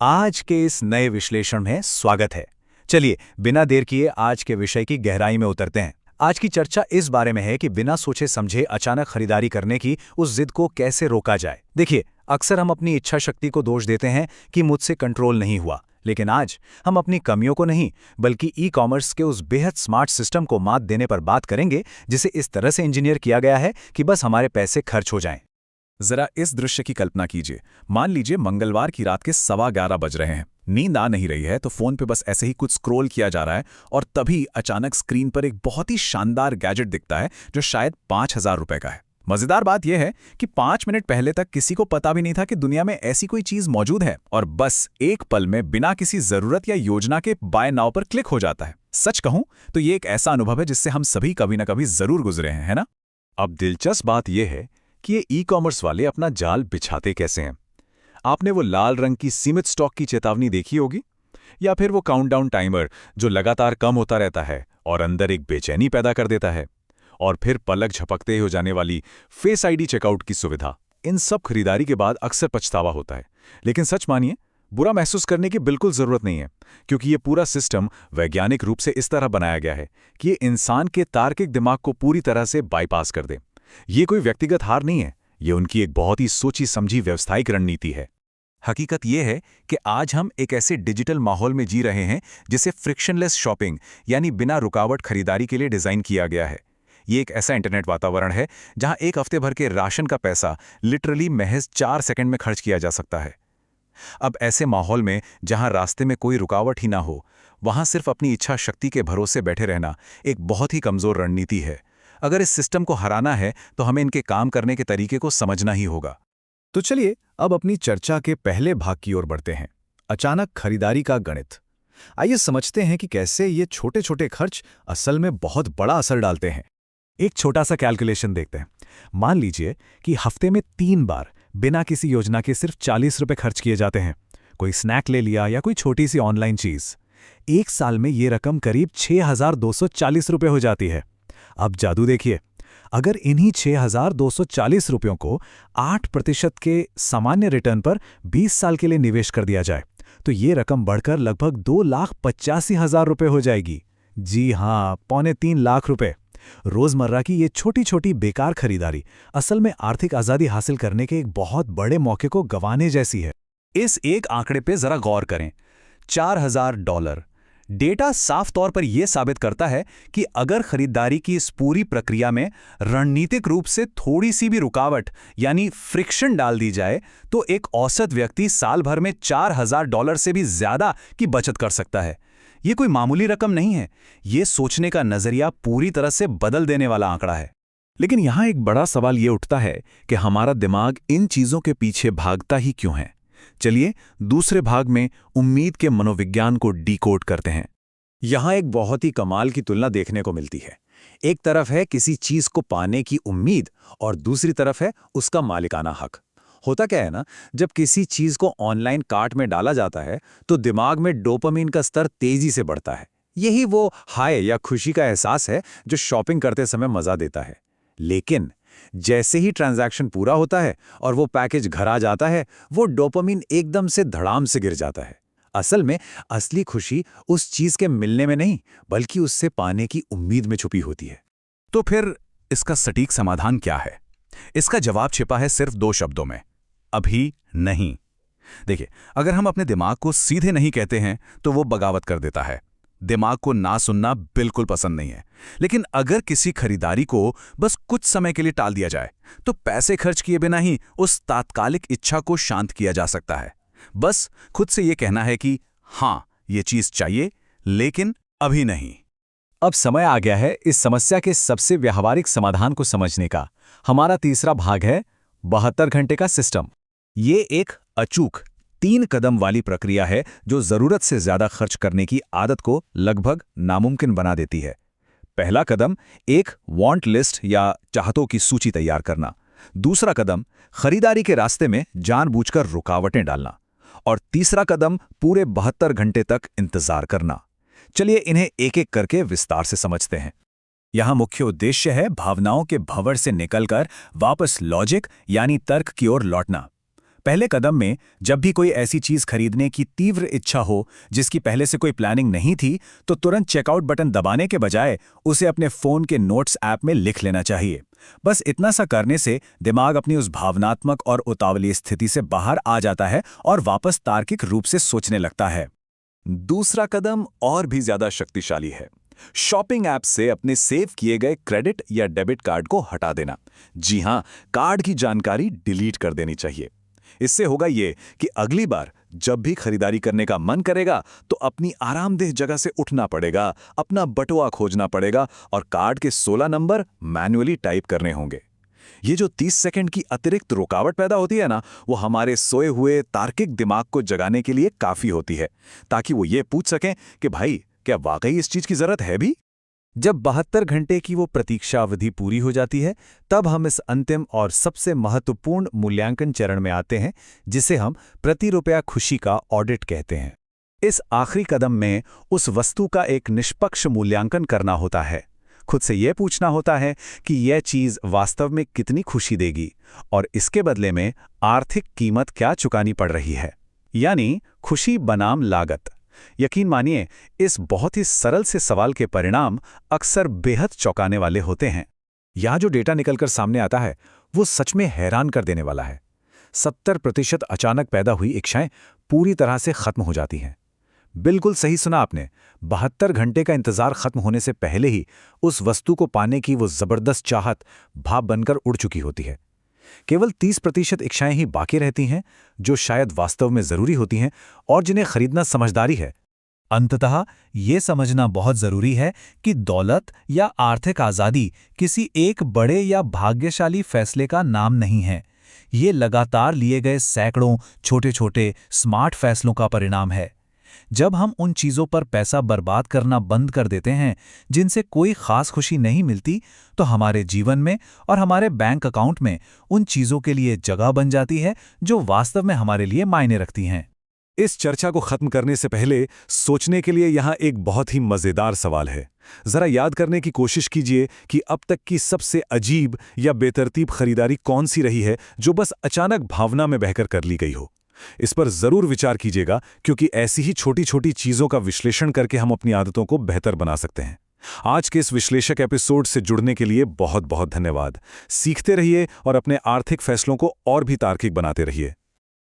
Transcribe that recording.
आज के इस नए विश्लेषण में स्वागत है। चलिए बिना देर किए आज के विषय की गहराई में उतरते हैं। आज की चर्चा इस बारे में है कि बिना सोचे समझे अचानक खरीदारी करने की उस जिद को कैसे रोका जाए। देखिए, अक्सर हम अपनी इच्छा शक्ति को दोष देते हैं कि मुझसे कंट्रोल नहीं हुआ, लेकिन आज हम अपनी कमियों को नहीं बल्कि ई कॉमर्स के उस बेहद स्मार्ट सिस्टम को मात देने पर बात करेंगे जिसे इस तरह से इंजीनियर किया गया है कि बस हमारे पैसे खर्च हो जाएं। जरा इस दृश्य की कल्पना कीजिए। मान लीजिए मंगलवार की रात के 11:15 बज रहे हैं। नींद आ नहीं रही है तो फोन पे बस ऐसे ही कुछ स्क्रॉल किया जा रहा है और तभी अचानक स्क्रीन पर एक बहुत ही शानदार गैजेट दिखता है जो शायद 5,000 रुपए का है। मजेदार बात यह है कि 5 मिनट पहले तक किसी को पता भी नहीं था कि दुनिया में ऐसी कोई चीज मौजूद है और बस एक पल में बिना किसी जरूरत या योजना के बाय नाउ पर क्लिक हो जाता है। सच कहूं तो ये एक ऐसा अनुभव है जिससे हम सभी कभी ना कभी जरूर गुजरे हैं, है ना? अब दिलचस्प बात यह है कि ये ई कॉमर्स वाले अपना जाल बिछाते कैसे हैं। आपने वो लाल रंग की सीमित स्टॉक की चेतावनी देखी होगी, या फिर वो काउंटडाउन टाइमर जो लगातार कम होता रहता है और अंदर एक बेचैनी पैदा कर देता है, और फिर पलक झपकते हो जाने वाली फेस आईडी चेकआउट की सुविधा। इन सब खरीदारी के बाद अक्सर पछतावा होता है, लेकिन सच मानिए बुरा महसूस करने की बिल्कुल जरूरत नहीं है, क्योंकि ये पूरा सिस्टम वैज्ञानिक रूप से इस तरह बनाया गया है कि ये इंसान के तार्किक दिमाग को पूरी तरह से बाईपास कर दे। ये कोई व्यक्तिगत हार नहीं है, ये उनकी एक बहुत ही सोची समझी व्यावसायिक रणनीति है। हकीकत यह है कि आज हम एक ऐसे डिजिटल माहौल में जी रहे हैं जिसे फ्रिक्शनलेस शॉपिंग यानी बिना रुकावट खरीदारी के लिए डिजाइन किया गया है। ये एक ऐसा इंटरनेट वातावरण है जहां एक हफ्ते भर के राशन का पैसा लिटरली महज 4 सेकंड में खर्च किया जा सकता है। अब ऐसे माहौल में जहां रास्ते में कोई रुकावट ही ना हो, वहां सिर्फ अपनी इच्छा शक्ति के भरोसे बैठे रहना एक बहुत ही कमजोर रणनीति है। अगर इस सिस्टम को हराना है तो हमें इनके काम करने के तरीके को समझना ही होगा। तो चलिए अब अपनी चर्चा के पहले भाग की ओर बढ़ते हैं, अचानक खरीदारी का गणित। आइए समझते हैं कि कैसे ये छोटे छोटे खर्च असल में बहुत बड़ा असर डालते हैं। एक छोटा सा कैलकुलेशन देखते हैं। मान लीजिए कि हफ्ते में 3 बार बिना किसी योजना के सिर्फ 40 रुपए खर्च किए जाते हैं। कोई स्नैक ले लिया या कोई छोटी सी ऑनलाइन चीज। एक साल में ये रकम करीब 6,240 रुपए हो जाती है। अब जादू देखिए, अगर इन्हीं 6,240 रुपयों को 8% के सामान्य रिटर्न पर 20 साल के लिए निवेश कर दिया जाए तो ये रकम बढ़कर लगभग 2,85,000 रुपये हो जाएगी। जी हाँ, 2.25 लाख रुपए। रोजमर्रा की ये छोटी छोटी बेकार खरीदारी असल में आर्थिक आजादी हासिल करने के एक बहुत बड़े मौके को गंवाने जैसी है। इस एक आंकड़े पे जरा गौर करें, $4,000। डेटा साफ तौर पर यह साबित करता है कि अगर खरीदारी की इस पूरी प्रक्रिया में रणनीतिक रूप से थोड़ी सी भी रुकावट यानी फ्रिक्शन डाल दी जाए तो एक औसत व्यक्ति साल भर में $4,000 से भी ज्यादा की बचत कर सकता है। यह कोई मामूली रकम नहीं है, यह सोचने का नजरिया पूरी तरह से बदल देने वाला आंकड़ा है। लेकिन यहां एक बड़ा सवाल यह उठता है कि हमारा दिमाग इन चीजों के पीछे भागता ही क्यों है। चलिए दूसरे भाग में उम्मीद के मनोविज्ञान को डीकोड करते हैं। यहां एक बहुत ही कमाल की तुलना देखने को मिलती है। एक तरफ है किसी चीज को पाने की उम्मीद और दूसरी तरफ है उसका मालिकाना हक। होता क्या है ना, जब किसी चीज को ऑनलाइन कार्ट में डाला जाता है तो दिमाग में डोपामिन का स्तर तेजी से बढ़ता है। यही वो हाय या खुशी का एहसास है जो शॉपिंग करते समय मजा देता है। लेकिन जैसे ही ट्रांजैक्शन पूरा होता है और वो पैकेज घर आ जाता है, वो डोपामिन एकदम से धड़ाम से गिर जाता है। असल में असली खुशी उस चीज के मिलने में नहीं बल्कि उससे पाने की उम्मीद में छुपी होती है। तो फिर इसका सटीक समाधान क्या है? इसका जवाब छिपा है सिर्फ 2 शब्दों में, अभी नहीं। देखिए, अगर हम अपने दिमाग को सीधे नहीं कहते हैं तो वो बगावत कर देता है। दिमाग को ना सुनना बिल्कुल पसंद नहीं है। लेकिन अगर किसी खरीदारी को बस कुछ समय के लिए टाल दिया जाए तो पैसे खर्च किए बिना ही उस तात्कालिक इच्छा को शांत किया जा सकता है। बस खुद से यह कहना है कि हां, ये चीज चाहिए लेकिन अभी नहीं। अब समय आ गया है इस समस्या के सबसे व्यावहारिक समाधान को समझने का। हमारा तीसरा भाग है 72 घंटे का सिस्टम। ये एक अचूक 3 कदम वाली प्रक्रिया है जो जरूरत से ज्यादा खर्च करने की आदत को लगभग नामुमकिन बना देती है। पहला कदम एक वांट लिस्ट या चाहतों की सूची तैयार करना। दूसरा कदम खरीदारी के रास्ते में जानबूझकर रुकावटें डालना। और तीसरा कदम पूरे 72 घंटे तक इंतजार करना। चलिए इन्हें एक एक करके विस्तार से समझते हैं। यहां मुख्य उद्देश्य है भावनाओं के भंवर से निकलकर वापस लॉजिक यानी तर्क की ओर लौटना। पहले कदम में जब भी कोई ऐसी चीज खरीदने की तीव्र इच्छा हो जिसकी पहले से कोई प्लानिंग नहीं थी, तो तुरंत चेकआउट बटन दबाने के बजाय उसे अपने फोन के नोट्स ऐप में लिख लेना चाहिए। बस इतना सा करने से दिमाग अपनी उस भावनात्मक और उतावली स्थिति से बाहर आ जाता है और वापस तार्किक रूप से सोचने लगता है। दूसरा कदम और भी ज्यादा शक्तिशाली है। शॉपिंग ऐप से अपने सेव किए गए क्रेडिट या डेबिट कार्ड को हटा देना। जी हां, कार्ड की जानकारी डिलीट कर देनी चाहिए। इससे होगा ये कि अगली बार जब भी खरीदारी करने का मन करेगा तो अपनी आरामदेह जगह से उठना पड़ेगा, अपना बटुआ खोजना पड़ेगा और कार्ड के 16 नंबर मैन्युअली टाइप करने होंगे। ये जो 30 सेकंड की अतिरिक्त रुकावट पैदा होती है ना, वो हमारे सोए हुए तार्किक दिमाग को जगाने के लिए काफी होती है, ताकि वो ये पूछ सकें कि भाई क्या वाकई इस चीज की जरूरत है भी। जब 72 घंटे की वो प्रतीक्षा अवधि पूरी हो जाती है, तब हम इस अंतिम और सबसे महत्वपूर्ण मूल्यांकन चरण में आते हैं, जिसे हम प्रति रुपया खुशी का ऑडिट कहते हैं। इस आखिरी कदम में उस वस्तु का एक निष्पक्ष मूल्यांकन करना होता है। खुद से यह पूछना होता है कि यह चीज वास्तव में कितनी खुशी देगी और इसके बदले में आर्थिक कीमत क्या चुकानी पड़ रही है, यानी खुशी बनाम लागत। यकीन मानिए, इस बहुत ही सरल से सवाल के परिणाम अक्सर बेहद चौंकाने वाले होते हैं। यहाँ जो डेटा निकलकर सामने आता है वो सच में हैरान कर देने वाला है। 70% अचानक पैदा हुई इच्छाएं पूरी तरह से खत्म हो जाती हैं। बिल्कुल सही सुना आपने। 72 घंटे का इंतजार खत्म होने से पहले ही उस वस्तु को पाने की वो जबरदस्त चाहत भाप बनकर उड़ चुकी होती है। केवल 30% इच्छाएं ही बाकी रहती हैं, जो शायद वास्तव में जरूरी होती हैं और जिन्हें खरीदना समझदारी है। अंततः ये समझना बहुत जरूरी है कि दौलत या आर्थिक आज़ादी किसी एक बड़े या भाग्यशाली फैसले का नाम नहीं है। ये लगातार लिए गए सैकड़ों छोटे-छोटे स्मार्ट फैसलों का परिणाम है। जब हम उन चीज़ों पर पैसा बर्बाद करना बंद कर देते हैं जिनसे कोई खास खुशी नहीं मिलती, तो हमारे जीवन में और हमारे बैंक अकाउंट में उन चीज़ों के लिए जगह बन जाती है जो वास्तव में हमारे लिए मायने रखती हैं। इस चर्चा को खत्म करने से पहले सोचने के लिए यहाँ एक बहुत ही मजेदार सवाल है। जरा याद करने की कोशिश कीजिए कि अब तक की सबसे अजीब या बेतरतीब खरीदारी कौन सी रही है जो बस अचानक भावना में बहकर कर ली गई हो। इस पर जरूर विचार कीजिएगा, क्योंकि ऐसी ही छोटी छोटी चीजों का विश्लेषण करके हम अपनी आदतों को बेहतर बना सकते हैं। आज के इस विश्लेषक एपिसोड से जुड़ने के लिए बहुत बहुत धन्यवाद। सीखते रहिए और अपने आर्थिक फैसलों को और भी तार्किक बनाते रहिए।